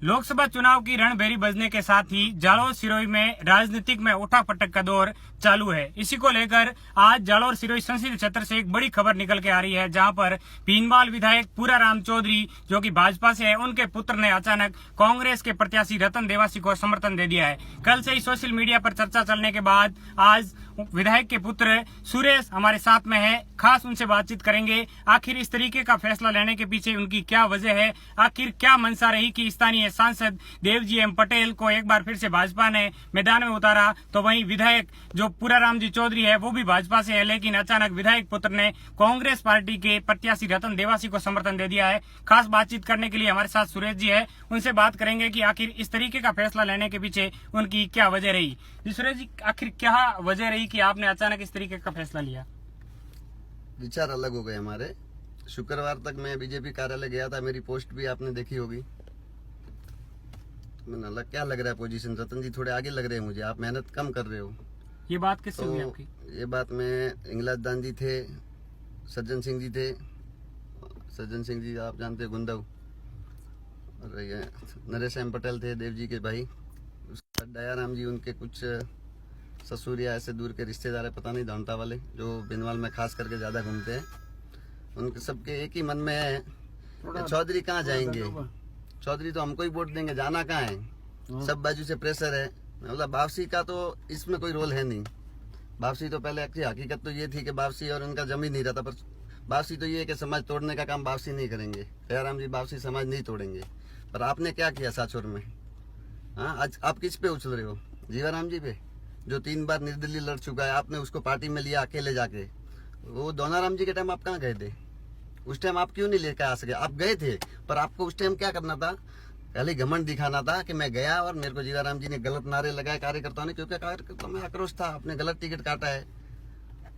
लोकसभा चुनाव की रणभेरी बजने के साथ ही जालोर सिरोही में राजनीतिक में उठापटक का दौर चालू है। इसी को लेकर आज जालोर सिरोही संसदीय क्षेत्र से एक बड़ी खबर निकल के आ रही है, जहां पर भीनमाल विधायक पूराराम चौधरी जो कि भाजपा से है, उनके पुत्र ने अचानक कांग्रेस के प्रत्याशी रतन देवासी को समर्थन दे दिया है। कल से ही सोशल मीडिया पर चर्चा चलने के बाद आज विधायक के पुत्र सुरेश हमारे साथ में है, खास उनसे बातचीत करेंगे। आखिर इस तरीके का फैसला लेने के पीछे उनकी क्या वजह है, आखिर क्या मंशा रही कि स्थानीय सांसद देवजी एम पटेल को एक बार फिर से भाजपा ने मैदान में उतारा, तो वहीं विधायक जो पूराराम जी चौधरी है वो भी भाजपा से है, लेकिन अचानक विधायक पुत्र ने कांग्रेस पार्टी के प्रत्याशी रतन देवासी को समर्थन दे दिया है। खास बातचीत करने के लिए हमारे साथ सुरेश जी है, उनसे बात करेंगे कि आखिर इस तरीके का फैसला लेने के पीछे उनकी क्या वजह रही। जी सुरेश जी, आखिर क्या वजह रही कि आपने अचानक इस तरीके का फैसला लिया? विचार अलग हो गए हमारे। शुक्रवार तक मैं बीजेपी कार्यालय गया था, मेरी पोस्ट भी आपने देखी होगी। मैंने क्या लग रहा है पोजीशन, रतन जी थोड़े आगे लग रहे हैं मुझे, आप मेहनत कम कर रहे हो। ये बात किससे हुई आपकी? ये बात में इंगलाज दान जी थे, सज्जन सिंह जी थे, सज्जन सिंह जी आप जानते हैं गुंदव, और ये नरेश एम पटेल थे देव जी के भाई, दयाराम जी उनके कुछ ससुर या ऐसे दूर के रिश्तेदार है, पता नहीं धौंटा वाले, जो बिनवाल में खास करके ज्यादा घूमते हैं। उनके सबके एक ही मन में है कि चौधरी कहाँ जाएंगे, चौधरी तो हमको ही वोट देंगे, जाना कहाँ है। सब बाजू से प्रेशर है। मैं बोला वापसी का तो इसमें कोई रोल है नहीं। वापसी तो पहले अच्छी हकीकत तो ये थी कि वापसी और उनका जमीन नहीं रहता, पर वापसी तो ये है कि समाज तोड़ने का काम वापसी नहीं करेंगे। दयाराम जी वापसी समाज नहीं तोड़ेंगे। पर आपने क्या किया साचोर में? हाँ, आज आप किस पे उछल रहे हो? जीवाराम जी पे, जो 3 बार निर्दलीय लड़ चुका है। आपने उसको पार्टी में लिया अकेले जाके। वो दोनाराम जी के टाइम आप कहाँ गए थे? उस टाइम आप क्यों नहीं लेकर आ सके? आप गए थे, पर आपको उस टाइम क्या करना था? खाली घमंड दिखाना था कि मैं गया और मेरे को जीवाराम जी ने गलत नारे लगाए कार्यकर्ताओं ने, क्योंकि कार्यकर्ताओं में आक्रोश था, आपने गलत टिकट काटा है।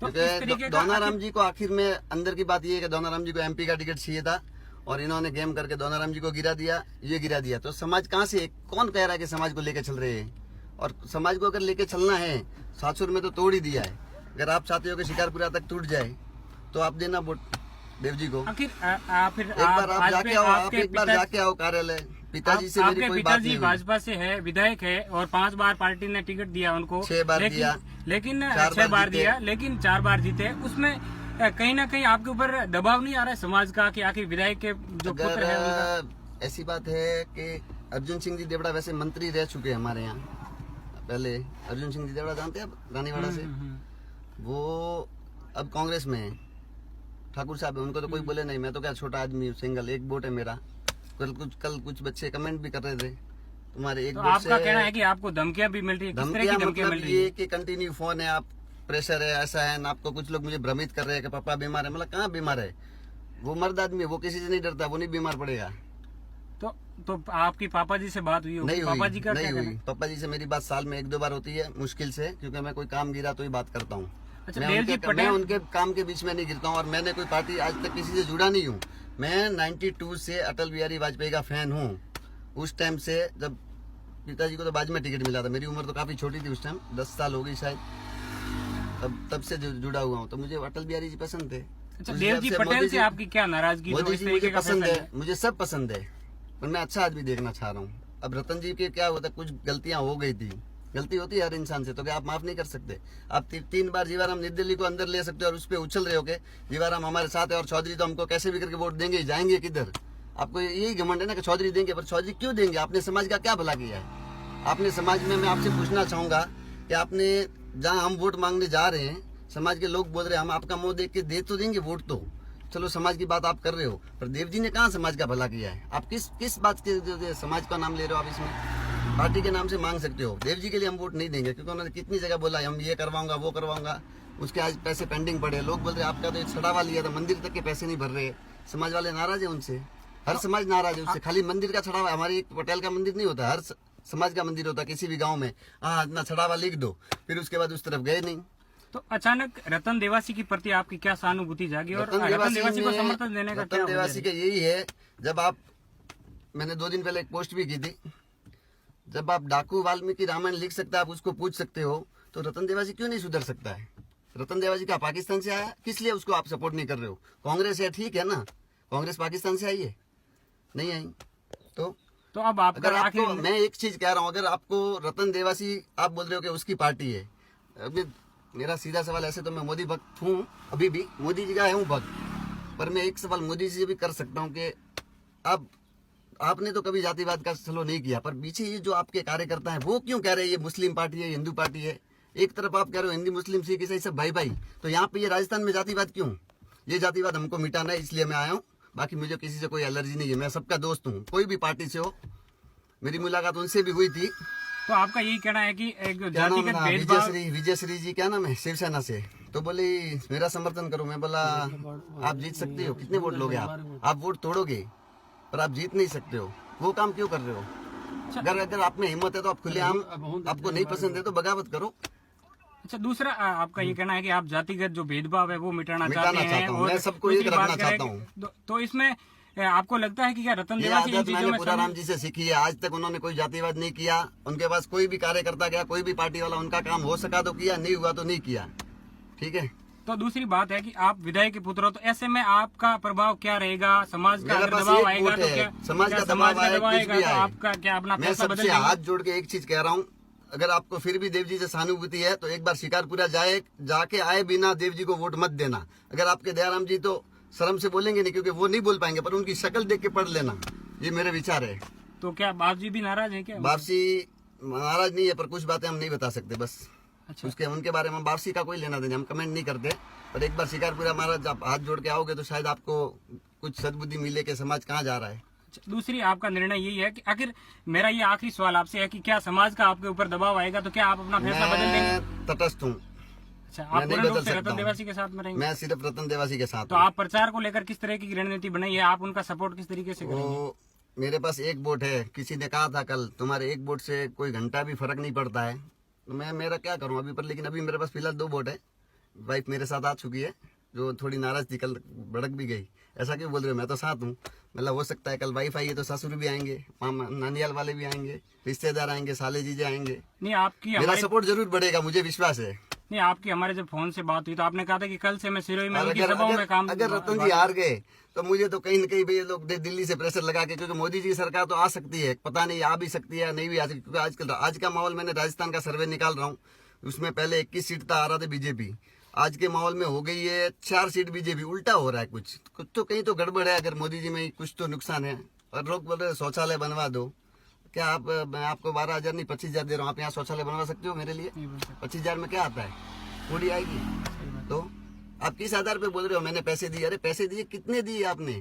क्योंकि दोनाराम जी को आखिर में अंदर की बात ये है कि दोनाराम जी को एमपी का टिकट चाहिए था और इन्होंने गेम करके दोनाराम जी को गिरा दिया, ये गिरा दिया। तो समाज कहाँ से, कौन कह रहा है कि समाज को लेके चल रहे हैं? और समाज को अगर लेके चलना है, सासुर में तो तोड़ ही दिया है। अगर आप चाहते हो कि शिकारपुरा तक टूट जाए तो आप देना वोट देव जी को। आखिर एक बार आप जाके आओ, आप एक बार जाके आओ कार्यालय। पिताजी से मेरी कोई बात नहीं हुई। भाजपा से है, विधायक है, और 5 बार पार्टी ने टिकट दिया उनको, 6 बार दिया, लेकिन 6 बार दिया, लेकिन 4 बार जीते। उसमें कहीं ना कहीं आपके ऊपर दबाव नहीं आ रहा है समाज का कि आखिर विधायक के जो पुत्र है उनका? ऐसी बात है कि अर्जुन सिंह जी देवड़ा वैसे मंत्री रह चुके हैं हमारे यहाँ पहले। अर्जुन सिंह जी देवड़ा जानते हैं आप, रानीवाड़ा से। वो अब कांग्रेस में है, ठाकुर साहब है, उनको तो कोई बोले नहीं। मैं तो क्या छोटा आदमी हूँ, सिंगल, एक वोट है मेरा। कल कुछ बच्चे कमेंट भी कर रहे थे तुम्हारे एक तो वोट आपका से। कहना है कि आपको धमकियां भी मिल रही है? किस तरह की धमकियां मिल रही है? ये कि कंटिन्यू फोन है, आप प्रेशर है, ऐसा है ना। आपको कुछ लोग मुझे भ्रमित कर रहे हैं कि पापा बीमार है। मतलब कहाँ बीमार है? वो मर्द आदमी है, वो किसी से नहीं डरता, वो नहीं बीमार पड़ेगा। तो आपकी पापा जी से बात हुई होगी? नहीं पापा हुई, जी का नहीं क्या हुई। कहना? पापा जी से मेरी बात साल में 1-2 बार होती है, मुश्किल से, क्योंकि मैं कोई काम गिरा तो ही बात करता हूँ। अच्छा, मैं उनके काम के बीच में नहीं गिरता हूँ। और मैंने कोई पार्टी आज तक किसी से जुड़ा नहीं हूँ। मैं 92 से अटल बिहारी वाजपेयी का फैन हूँ। उस टाइम से, जब पिताजी को तो बाद में टिकट मिला था, मेरी उम्र तो काफी छोटी थी उस टाइम, 10 साल हो गई शायद, तब से जुड़ा हुआ हूँ। तो मुझे अटल बिहारी जी पसंद थे। अच्छा, देवजी पटेल से आपकी क्या नाराजगी? मोदी जी मुझे पसंद है, मुझे सब पसंद है, पर मैं अच्छा आदमी देखना चाह रहा हूँ। अब रतन जी के क्या होता, कुछ गलतियां हो गई थी, गलती होती है हर इंसान से, तो क्या आप माफ नहीं कर सकते? आप 3 बार जीवाराम निर्दलीय को अंदर ले सकते हो और उस पर उछल रहे हो के जीवाराम हमारे साथ है और चौधरी तो हमको कैसे भी करके वोट देंगे, जाएंगे किधर? आपको यही घमंड है ना कि चौधरी देंगे, पर चौधरी क्यों देंगे? आपने समाज का क्या भला किया है? आपने समाज में, मैं आपसे पूछना चाहूंगा कि आपने, जहाँ हम वोट मांगने जा रहे हैं, समाज के लोग बोल रहे हैं हम आपका मुंह देख के दे तो देंगे वोट, तो चलो समाज की बात आप कर रहे हो, पर देव जी ने कहाँ समाज का भला किया है? आप किस बात के समाज का नाम ले रहे हो? आप इसमें पार्टी के नाम से मांग सकते हो। देव जी के लिए हम वोट नहीं देंगे, क्योंकि उन्होंने कितनी जगह बोला हम ये करवाऊंगा, वो करवाऊंगा, उसके आज पैसे पेंडिंग पड़े। लोग बोल रहे आपका तो छड़ावा लिया था, मंदिर तक के पैसे नहीं भर रहे। समाज वाले नाराज है उनसे, हर समाज नाराज है उससे। खाली मंदिर का छड़ावा, हमारी एक पटेल का मंदिर नहीं होता, हर समाज का मंदिर होता किसी भी गाँव में। हाँ, इतना छड़ावा लिख दो, फिर उसके बाद उस तरफ गए नहीं। तो अचानक रतन देवासी की प्रति आपकी क्या सहानुभूति जागी और रतन देवासी को समर्थन देने का क्या? रतन देवासी का यही है, जब आप, मैंने 2 दिन पहले एक पोस्ट भी की थी, जब आप डाकू वाल्मीकि रामायण लिख सकते हैं, आप उसको पूछ सकते हो, तो रतन देवासी क्यों नहीं सुधर सकता है? रतन देवासी का पाकिस्तान से आया, किस लिए उसको आप सपोर्ट नहीं कर रहे हो? कांग्रेस है, ठीक है ना, कांग्रेस पाकिस्तान से आई है? नहीं आई। तो तो अब आप अगर आपको, मैं एक चीज कह रहा हूँ, अगर आपको रतन देवासी आप बोल रहे हो कि उसकी पार्टी है, अभी मेरा सीधा सवाल, ऐसे तो मैं मोदी भक्त हूँ, अभी भी मोदी जी का हूँ भक्त, पर मैं एक सवाल मोदी जी से भी कर सकता हूँ कि आपने तो कभी जातिवाद का सलो नहीं किया, पर पीछे ये जो आपके कार्यकर्ता हैं वो क्यों कह रहे हैं ये मुस्लिम पार्टी है, हिंदू पार्टी है। एक तरफ आप कह रहे हो हिंदी मुस्लिम सिख ईसाई सब भाई भाई, तो यहाँ पे ये राजस्थान में जातिवाद क्यों? ये जातिवाद हमको मिटाना है, इसलिए मैं आया हूँ। बाकी मुझे किसी से कोई एलर्जी नहीं है, मैं सबका दोस्त हूँ, कोई भी पार्टी से हो। मेरी मुलाकात उनसे भी हुई थी। तो आपका यही कहना है कि एक क्या नाम जातिगत है, भेदभाव, विजयश्री जी क्या नाम है, शिवसेना से, तो बोली मेरा समर्थन करो। मैं बोला आप जीत सकते हो, कितने वोट लोगे आप वोट तोड़ोगे पर आप जीत नहीं सकते हो, वो काम क्यों कर रहे हो? अगर आप में हिम्मत है तो आप खुलेआम, आपको नहीं पसंद है तो बगावत करो। अच्छा, दूसरा आपका ये कहना है कि आप जातिगत जो भेदभाव है वो मिटाना चाहते हैं, हूँ, और मैं सबको एक रखना चाहता हूँ। तो इसमें आपको लगता है कि क्या रतन ये देवासी इन आदत चीजों मैंने में पुराराम जी से सीखी है, आज तक उन्होंने कोई जातिवाद नहीं किया। उनके पास कोई भी कार्यकर्ता गया, कोई भी पार्टी वाला, उनका काम हो सका तो किया, नहीं हुआ तो नहीं किया, ठीक है। तो दूसरी बात है कि आप विधायक के पुत्र हो, तो ऐसे में आपका प्रभाव क्या रहेगा? समाज का मेरे अगर पास दबाव एक आएगा वोट तो है, क्या समाज का दबाव आए, कुछ आएगा भी तो आए, आपका क्या अपना मैं फैसला बदल सबसे देंगे? हाथ जोड़ के एक चीज कह रहा हूँ, अगर आपको फिर भी देव जी से सहानुभूति है तो एक बार शिकारपुरा जाके आए बिना देव जी को वोट मत देना। अगर आपके दयाराम जी तो शर्म से बोलेंगे नहीं, क्योंकि वो नहीं बोल पाएंगे, पर उनकी शक्ल देख के पढ़ लेना, ये मेरे विचार है। तो क्या बाप जी भी नाराज है क्या? वापसी नाराज नहीं है, पर कुछ बातें हम नहीं बता सकते बस। अच्छा, उसके उनके बारे में वापसी का कोई लेना देना, हम कमेंट नहीं करते। पर एक बार शिकारपुरा महाराज आप हाथ जोड़ के आओगे तो शायद आपको कुछ सद्बुद्धि मिले कि समाज कहाँ जा रहा है। अच्छा, दूसरी आपका निर्णय यही है कि आखिर मेरा ये आखिरी सवाल आपसे है कि क्या समाज का आपके ऊपर दबाव आएगा तो क्या आप अपना फैसला बदल देंगे? मैं तटस्थ हूँ, अच्छा, मैं आप नहीं पूर्ण रूप बदल से सकता रतन हूँ। देवासी के साथ में रहेंगे? मैं सिर्फ रतन देवासी के साथ तो हूँ। आप प्रचार को लेकर किस तरह की रणनीति बनाई है? आप उनका सपोर्ट किस तरीके से करेंगे? वो मेरे पास एक वोट है, किसी ने कहा था कल तुम्हारे एक वोट से कोई घंटा भी फर्क नहीं पड़ता है, तो मैं मेरा क्या करूं अभी पर। लेकिन अभी मेरे पास फिलहाल 2 वोट है। वाइफ मेरे साथ आ चुकी है, जो थोड़ी नाराज थी कल, भड़क भी गई। ऐसा क्यों बोल रहे हो, मैं तो साथ हूँ। मतलब हो सकता है कल वाइफ आई है तो ससुर भी आएंगे, मामा नानियाल वाले भी आएंगे, रिश्तेदार आएंगे, साले जीजे आएंगे। नहीं, आपकी मेरा हमारे सपोर्ट जरूर बढ़ेगा, मुझे विश्वास है। नहीं, आपकी हमारे जब फोन से बात हुई तो आपने कहा था कि कल से मैं सिरोही में और उनकी सभाओं में काम अगर रतन जी हार गए तो मुझे तो कहीं न कहीं भी ये लोग दिल्ली से प्रेशर लगा के, क्योंकि मोदी जी की सरकार तो आ सकती है, पता नहीं आ भी सकती है नहीं भी आ सकती, क्योंकि आज का माहौल, मैंने राजस्थान का सर्वे निकाल रहा हूँ, उसमें पहले 21 सीट था, आ रहा था बीजेपी, आज के माहौल में हो गई है 4 सीट बीजेपी। उल्टा हो रहा है, कुछ तो कहीं तो गड़बड़ है। अगर मोदी जी में कुछ तो नुकसान है। और लोग बोल रहे शौचालय बनवा दो, क्या आप, मैं आपको 12,000 नहीं 25,000 दे रहा हूँ, आप यहाँ शौचालय बनवा सकते हो मेरे लिए? 25,000 में क्या आता है, थोड़ी आएगी। तो आप किस आधार पे बोल रहे हो मैंने पैसे दिए? अरे पैसे दिए, कितने दिए आपने?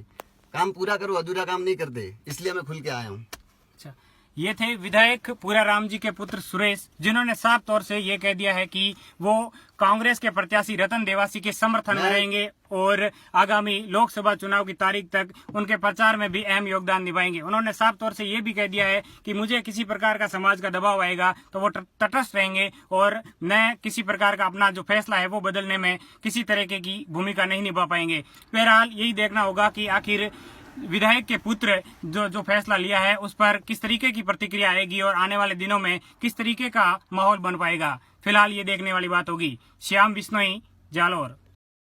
काम पूरा करो, अधूरा काम नहीं करते, इसलिए मैं खुल के आया हूँ। अच्छा, ये थे विधायक पूराराम जी के पुत्र सुरेश, जिन्होंने साफ तौर से ये कह दिया है कि वो कांग्रेस के प्रत्याशी रतन देवासी के समर्थन में रहेंगे और आगामी लोकसभा चुनाव की तारीख तक उनके प्रचार में भी अहम योगदान निभाएंगे। उन्होंने साफ तौर से ये भी कह दिया है कि मुझे किसी प्रकार का समाज का दबाव आएगा तो वो तटस्थ रहेंगे और न किसी प्रकार का अपना जो फैसला है वो बदलने में किसी तरीके की भूमिका नहीं निभा पाएंगे। बहरहाल यही देखना होगा कि आखिर विधायक के पुत्र जो फैसला लिया है उस पर किस तरीके की प्रतिक्रिया आएगी और आने वाले दिनों में किस तरीके का माहौल बन पाएगा। फिलहाल ये देखने वाली बात होगी। श्याम बिश्नोई, जालोर।